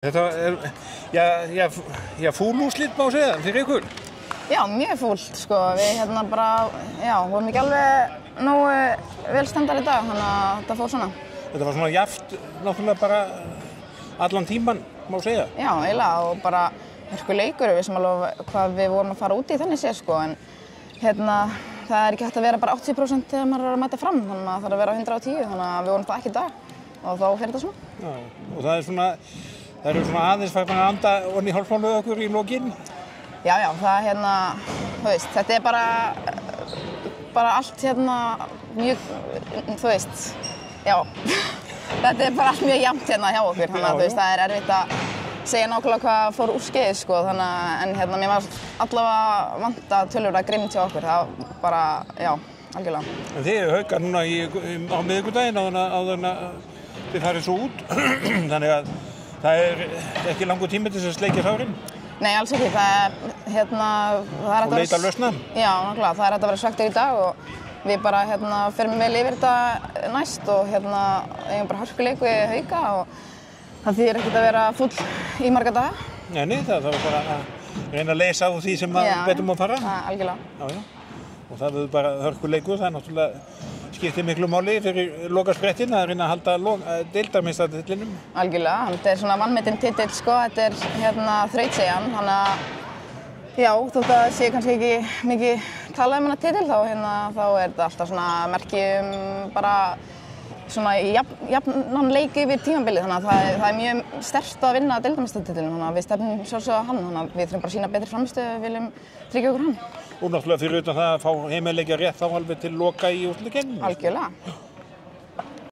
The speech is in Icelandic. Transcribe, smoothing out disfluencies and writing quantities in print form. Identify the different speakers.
Speaker 1: Þetta fúl úrslit má segja fyrir ykkur?
Speaker 2: Já, mjög fúlt sko. Við vorum ekki alveg nógu vel stemmdar í dag, þannig að þetta fór svona.
Speaker 1: Þetta var svona jafnt, náttúrulega bara allan tíman, má segja?
Speaker 2: Já, eiginlega, og bara hörkuleikur, við sem alveg hvað við vorum að fara út í þannig séð sko, en það er ekki hægt að vera bara 80% þegar maður er að mæta fram, þannig að það þarf að vera 110, þannig að við vorum það ekki í dag og þá fer þetta svona.
Speaker 1: Já, og það eru svona aðeins farnar að anda ofan í hálsmánuð okkur í lokin?
Speaker 2: Já, það þú veist, þetta er bara allt mjög, þú veist, já, þetta er bara allt mjög jafnt hjá okkur, þannig að þú veist, það er erfitt að segja nákvæmlega hvað fór úrskeiðis sko, þannig að mér var allavega vanta töluvert grimmt hjá okkur, það bara, já, algjörlega.
Speaker 1: En þið eru Haukar núna á miðvikudaginn áður en þið farið svo út, þannig að það er ekki langur tími til þess að sleikja sárin?
Speaker 2: Nei, alls ekki, það er
Speaker 1: og leita lausna?
Speaker 2: Já, nákvæmlega, það er hægt að vera svekktir í dag og við bara förum vel yfir þetta næst og eigum bara hörkuleik við Hauka og það þýðir ekkert að vera fúll í marga daga.
Speaker 1: Nei, það var bara að reyna að leysa á því sem betur má fara.
Speaker 2: Já, algjörlega.
Speaker 1: Já. Og það er bara hörkuleikur, það er náttúrulega skiptir miklu máli fyrir lokasprettin að reyna að halda deildarmeistaratitlinum.
Speaker 2: Algjörlega, þetta er svona vanmetinn titill sko, þetta er þrautseigjan, þannig að já, þótt að sé kannski ekki mikið talað um hennar titill þá er þetta alltaf svona merki bara svona jafnan leik yfir tímabilið, þannig að það er mjög sterkt að vinna deildarmeistaratitilinn, þannig að við stefnum sjálfsögðu á hann, þannig að við þurfum bara að sýna betri frammistöðu ef við viljum tryggja okkur hann.
Speaker 1: Og náttúrulega fyrir utan það að fá heimaleikja rétt þá alveg til loka í úrslitakeppninni.
Speaker 2: Algjörlega.